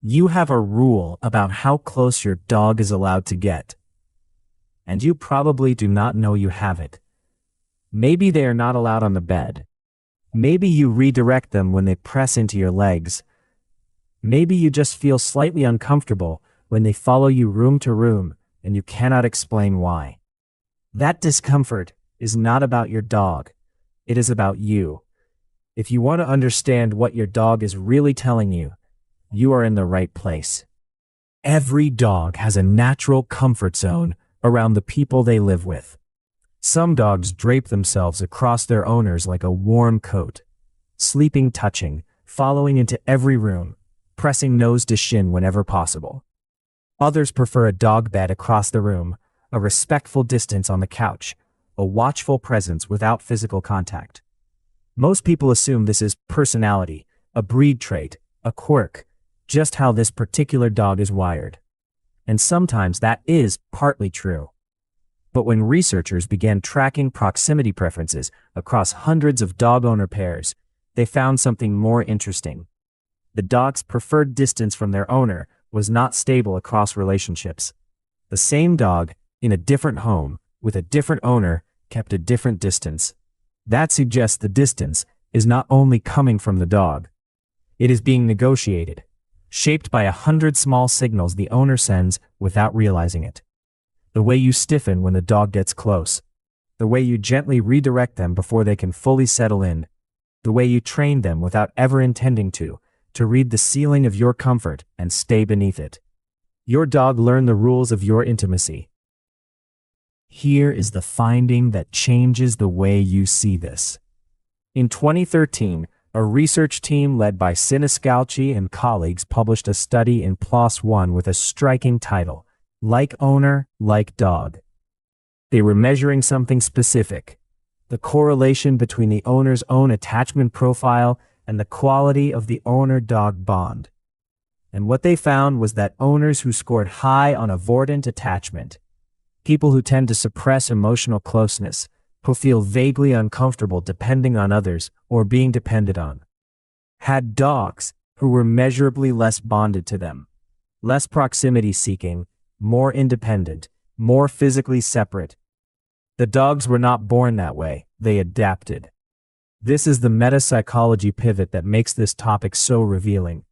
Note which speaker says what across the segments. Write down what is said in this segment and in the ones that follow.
Speaker 1: You have a rule about how close your dog is allowed to get. And you probably do not know you have it. Maybe they are not allowed on the bed. Maybe you redirect them when they press into your legs. Maybe you just feel slightly uncomfortable when they follow you room to room and you cannot explain why. That discomfort is not about your dog. It is about you. If you want to understand what your dog is really telling you, you are in the right place. Every dog has a natural comfort zone around the people they live with. Some dogs drape themselves across their owners like a warm coat, sleeping, touching, following into every room, pressing nose to shin whenever possible. Others prefer a dog bed across the room, a respectful distance on the couch, a watchful presence without physical contact. Most people assume this is personality, a breed trait, a quirk, just how this particular dog is wired. And sometimes that is partly true. But when researchers began tracking proximity preferences across hundreds of dog owner pairs, they found something more interesting. The dog's preferred distance from their owner was not stable across relationships. The same dog, in a different home, with a different owner, kept a different distance. That suggests the distance is not only coming from the dog. It is being negotiated, shaped by 100 small signals the owner sends without realizing it. The way you stiffen when the dog gets close. The way you gently redirect them before they can fully settle in. The way you train them without ever intending to read the ceiling of your comfort and stay beneath it. Your dog learned the rules of your intimacy. Here is the finding that changes the way you see this. In 2013, a research team led by Siniscalchi and colleagues published a study in PLOS One with a striking title, Like Owner, Like Dog. They were measuring something specific, the correlation between the owner's own attachment profile and the quality of the owner-dog bond. And what they found was that owners who scored high on avoidant attachment, people who tend to suppress emotional closeness, who feel vaguely uncomfortable depending on others or being depended on, had dogs who were measurably less bonded to them, less proximity-seeking, more independent, more physically separate. The dogs were not born that way, they adapted. This is the meta-psychology pivot that makes this topic so revealing.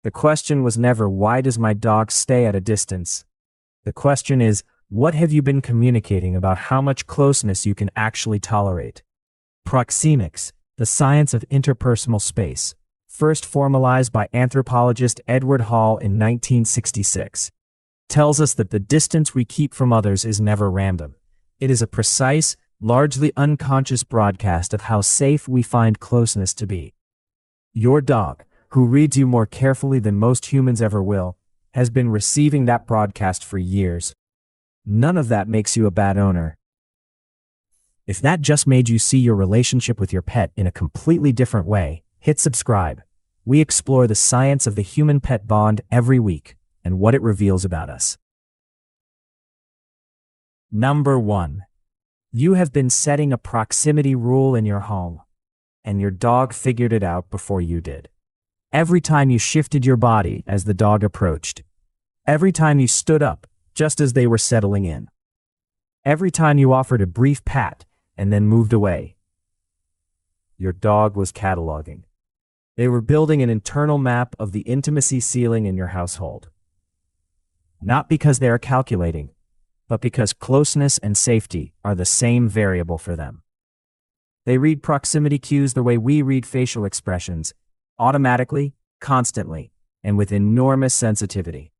Speaker 1: The question was never, why does my dog stay at a distance? The question is, what have you been communicating about how much closeness you can actually tolerate? Proxemics, the science of interpersonal space, first formalized by anthropologist Edward Hall in 1966, tells us that the distance we keep from others is never random. It is a precise, largely unconscious broadcast of how safe we find closeness to be. Your dog, who reads you more carefully than most humans ever will, has been receiving that broadcast for years. None of that makes you a bad owner. If that just made you see your relationship with your pet in a completely different way, hit subscribe. We explore the science of the human-pet bond every week and what it reveals about us. Number 1. You have been setting a proximity rule in your home, and your dog figured it out before you did. Every time you shifted your body as the dog approached. Every time you stood up just as they were settling in. Every time you offered a brief pat and then moved away. Your dog was cataloging. They were building an internal map of the intimacy ceiling in your household. Not because they are calculating, but because closeness and safety are the same variable for them. They read proximity cues the way we read facial expressions, automatically, constantly, and with enormous sensitivity.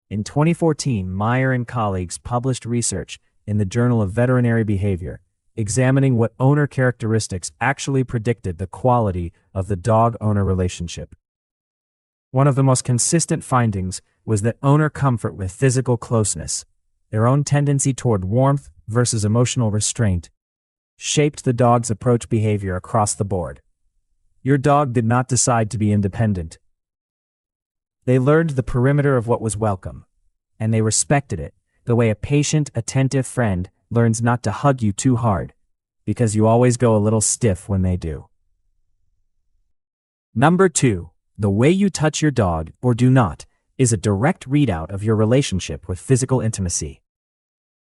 Speaker 1: In 2014, Meyer and colleagues published research in the Journal of Veterinary Behavior, examining what owner characteristics actually predicted the quality of the dog-owner relationship. One of the most consistent findings was that owner comfort with physical closeness, their own tendency toward warmth versus emotional restraint, shaped the dog's approach behavior across the board. Your dog did not decide to be independent. They learned the perimeter of what was welcome, and they respected it, the way a patient, attentive friend learns not to hug you too hard, because you always go a little stiff when they do. Number 2. The way you touch your dog, or do not, is a direct readout of your relationship with physical intimacy.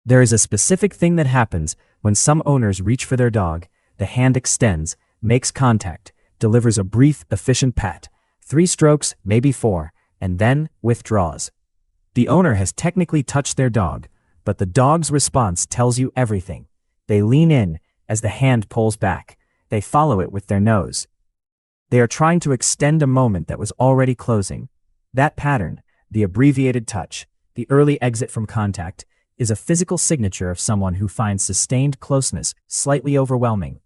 Speaker 1: There is a specific thing that happens when some owners reach for their dog. The hand extends, makes contact, delivers a brief, efficient pat, 3 strokes, maybe 4, and then withdraws. The owner has technically touched their dog, but the dog's response tells you everything. They lean in as the hand pulls back. They follow it with their nose. They are trying to extend a moment that was already closing. That pattern, the abbreviated touch, the early exit from contact, is a physical signature of someone who finds sustained closeness slightly overwhelming.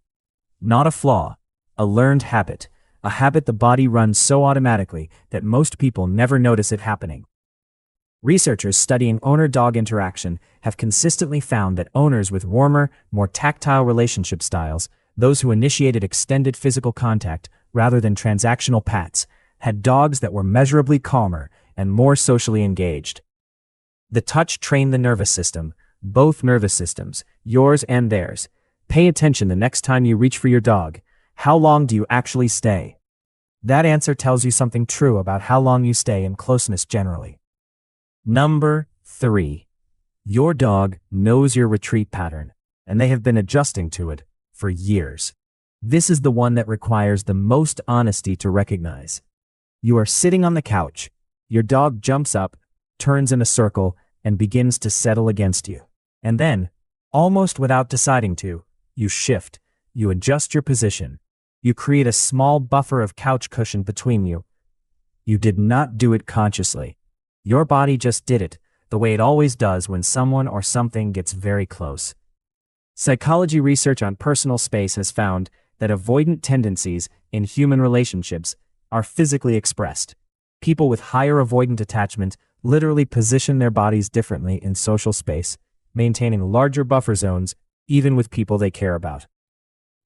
Speaker 1: Not a flaw, a learned habit, a habit the body runs so automatically that most people never notice it happening. Researchers studying owner-dog interaction have consistently found that owners with warmer, more tactile relationship styles, those who initiated extended physical contact rather than transactional pats, had dogs that were measurably calmer and more socially engaged. The touch trained the nervous system, both nervous systems, yours and theirs. Pay attention the next time you reach for your dog. How long do you actually stay? That answer tells you something true about how long you stay in closeness generally. Number 3. Your dog knows your retreat pattern, and they have been adjusting to it for years. This is the one that requires the most honesty to recognize. You are sitting on the couch. Your dog jumps up, turns in a circle, and begins to settle against you. And then, almost without deciding to, you shift, you adjust your position. You create a small buffer of couch cushion between you. You did not do it consciously. Your body just did it, the way it always does when someone or something gets very close. Psychology research on personal space has found that avoidant tendencies in human relationships are physically expressed. People with higher avoidant attachment literally position their bodies differently in social space, maintaining larger buffer zones even with people they care about.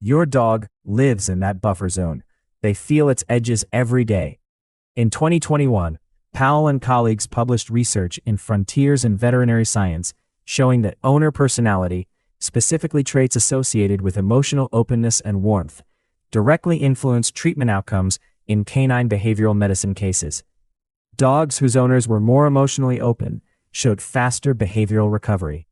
Speaker 1: Your dog lives in that buffer zone. They feel its edges every day. In 2021, Powell and colleagues published research in Frontiers in Veterinary Science showing that owner personality, specifically traits associated with emotional openness and warmth, directly influence treatment outcomes in canine behavioral medicine cases. Dogs whose owners were more emotionally open showed faster behavioral recovery.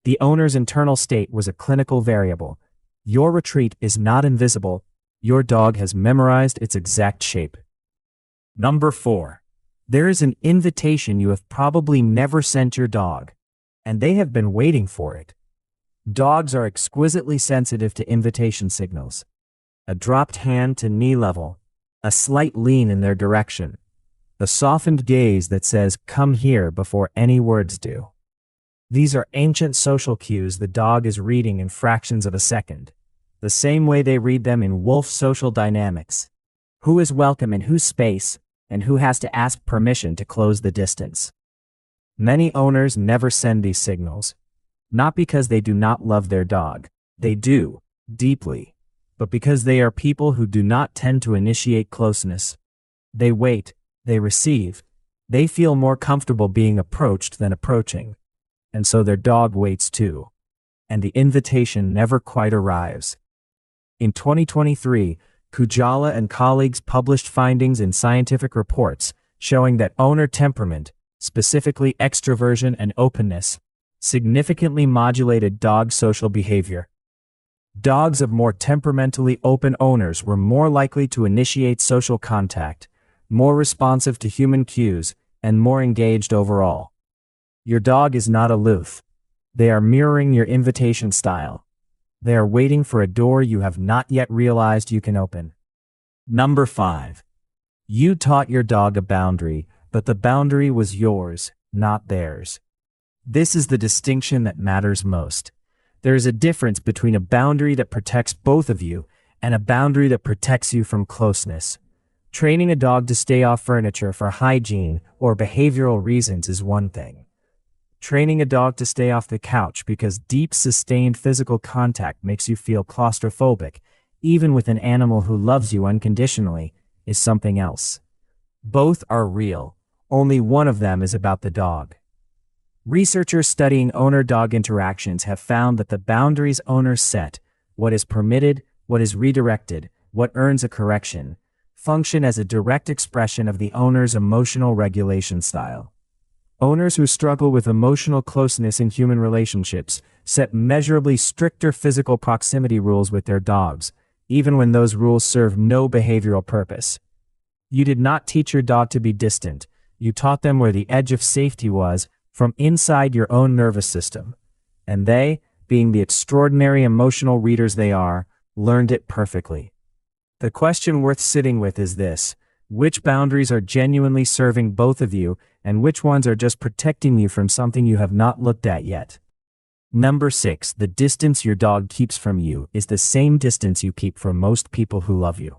Speaker 1: The owner's internal state was a clinical variable. Your retreat is not invisible. Your dog has memorized its exact shape. Number 4. There is an invitation you have probably never sent your dog, and they have been waiting for it. Dogs are exquisitely sensitive to invitation signals. A dropped hand to knee level, a slight lean in their direction, a softened gaze that says, "Come here," before any words do. These are ancient social cues the dog is reading in fractions of a second, the same way they read them in wolf social dynamics. Who is welcome in whose space, and who has to ask permission to close the distance. Many owners never send these signals, not because they do not love their dog. They do, deeply, but because they are people who do not tend to initiate closeness. They wait, they receive, they feel more comfortable being approached than approaching, and so their dog waits too. And the invitation never quite arrives. In 2023, Kujala and colleagues published findings in scientific reports showing that owner temperament, specifically extroversion and openness, significantly modulated dog social behavior. Dogs of more temperamentally open owners were more likely to initiate social contact, more responsive to human cues, and more engaged overall. Your dog is not aloof. They are mirroring your invitation style. They are waiting for a door you have not yet realized you can open. Number 5. You taught your dog a boundary, but the boundary was yours, not theirs. This is the distinction that matters most. There is a difference between a boundary that protects both of you and a boundary that protects you from closeness. Training a dog to stay off furniture for hygiene or behavioral reasons is one thing. Training a dog to stay off the couch because deep, sustained physical contact makes you feel claustrophobic, even with an animal who loves you unconditionally, is something else. Both are real. Only one of them is about the dog. Researchers studying owner-dog interactions have found that the boundaries owners set, what is permitted, what is redirected, what earns a correction, function as a direct expression of the owner's emotional regulation style. Owners who struggle with emotional closeness in human relationships set measurably stricter physical proximity rules with their dogs, even when those rules serve no behavioral purpose. You did not teach your dog to be distant. You taught them where the edge of safety was from inside your own nervous system. And they, being the extraordinary emotional readers they are, learned it perfectly. The question worth sitting with is this: which boundaries are genuinely serving both of you, and which ones are just protecting you from something you have not looked at yet? Number 6. The distance your dog keeps from you is the same distance you keep from most people who love you.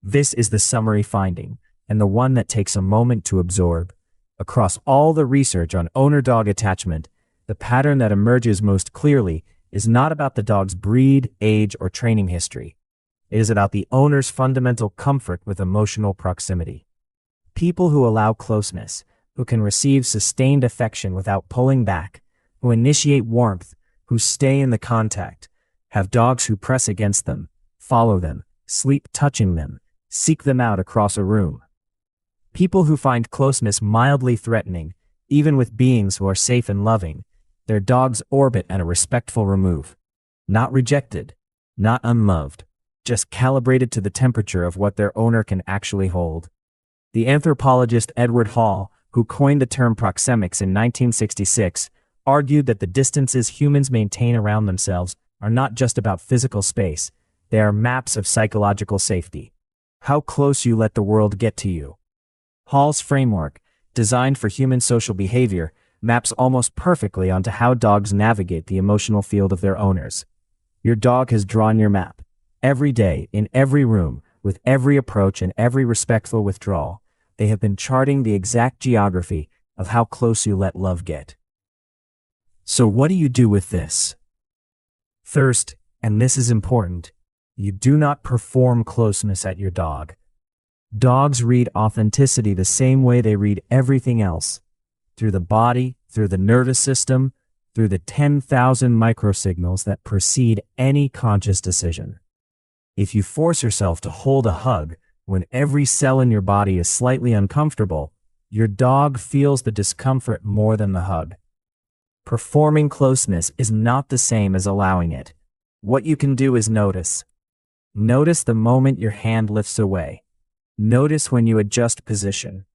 Speaker 1: This is the summary finding, and the one that takes a moment to absorb. Across all the research on owner-dog attachment, the pattern that emerges most clearly is not about the dog's breed, age, or training history. It is about the owner's fundamental comfort with emotional proximity. People who allow closeness, who can receive sustained affection without pulling back, who initiate warmth, who stay in the contact, have dogs who press against them, follow them, sleep touching them, seek them out across a room. People who find closeness mildly threatening, even with beings who are safe and loving, their dogs orbit at a respectful remove. Not rejected, not unloved, just calibrated to the temperature of what their owner can actually hold. The anthropologist Edward Hall, who coined the term proxemics in 1966, argued that the distances humans maintain around themselves are not just about physical space, they are maps of psychological safety. How close you let the world get to you. Hall's framework, designed for human social behavior, maps almost perfectly onto how dogs navigate the emotional field of their owners. Your dog has drawn your map. Every day, in every room, with every approach and every respectful withdrawal, they have been charting the exact geography of how close you let love get. So what do you do with this? First, and this is important, you do not perform closeness at your dog. Dogs read authenticity the same way they read everything else, through the body, through the nervous system, through the 10,000 microsignals that precede any conscious decision. If you force yourself to hold a hug when every cell in your body is slightly uncomfortable, your dog feels the discomfort more than the hug. Performing closeness is not the same as allowing it. What you can do is notice. Notice the moment your hand lifts away. Notice when you adjust position.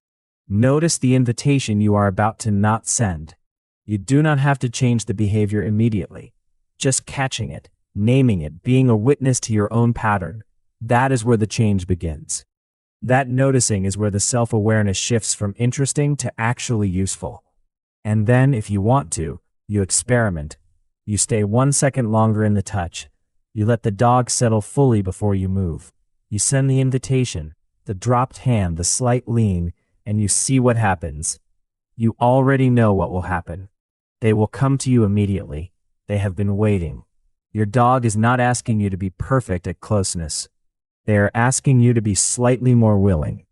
Speaker 1: Notice the invitation you are about to not send. You do not have to change the behavior immediately. Just catching it, naming it, being a witness to your own pattern. That is where the change begins. That noticing is where the self-awareness shifts from interesting to actually useful. And then, if you want to, you experiment. You stay 1 second longer in the touch. You let the dog settle fully before you move. You send the invitation, the dropped hand, the slight lean, and you see what happens. You already know what will happen. They will come to you immediately. They have been waiting. Your dog is not asking you to be perfect at closeness. They are asking you to be slightly more willing.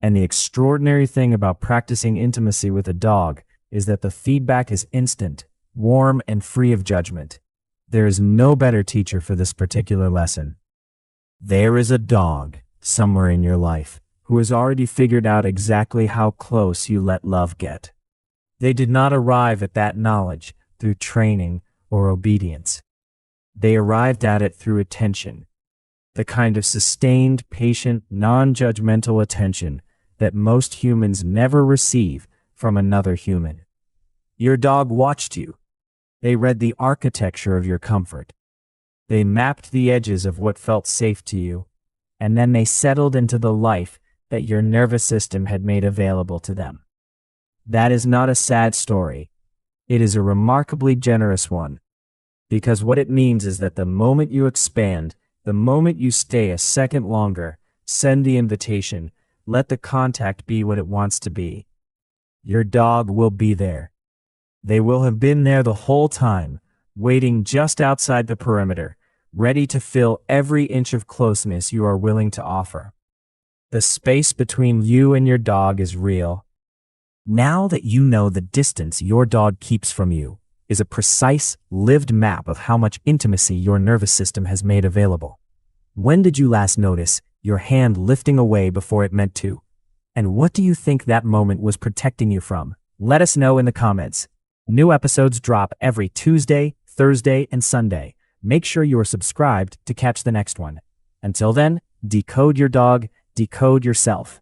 Speaker 1: And the extraordinary thing about practicing intimacy with a dog is that the feedback is instant, warm, and free of judgment. There is no better teacher for this particular lesson. There is a dog somewhere in your life who has already figured out exactly how close you let love get. They did not arrive at that knowledge through training or obedience. They arrived at it through attention, the kind of sustained, patient, non-judgmental attention that most humans never receive from another human. Your dog watched you. They read the architecture of your comfort. They mapped the edges of what felt safe to you, and then they settled into the life that your nervous system had made available to them. That is not a sad story. It is a remarkably generous one, because what it means is that the moment you expand, the moment you stay a second longer, send the invitation, let the contact be what it wants to be. Your dog will be there. They will have been there the whole time, waiting just outside the perimeter, ready to fill every inch of closeness you are willing to offer. The space between you and your dog is real. Now that you know the distance your dog keeps from you is a precise, lived map of how much intimacy your nervous system has made available. When did you last notice your hand lifting away before it meant to. And what do you think that moment was protecting you from? Let us know in the comments. New episodes drop every Tuesday, Thursday, and Sunday. Make sure you are subscribed to catch the next one. Until then, decode your dog, decode yourself.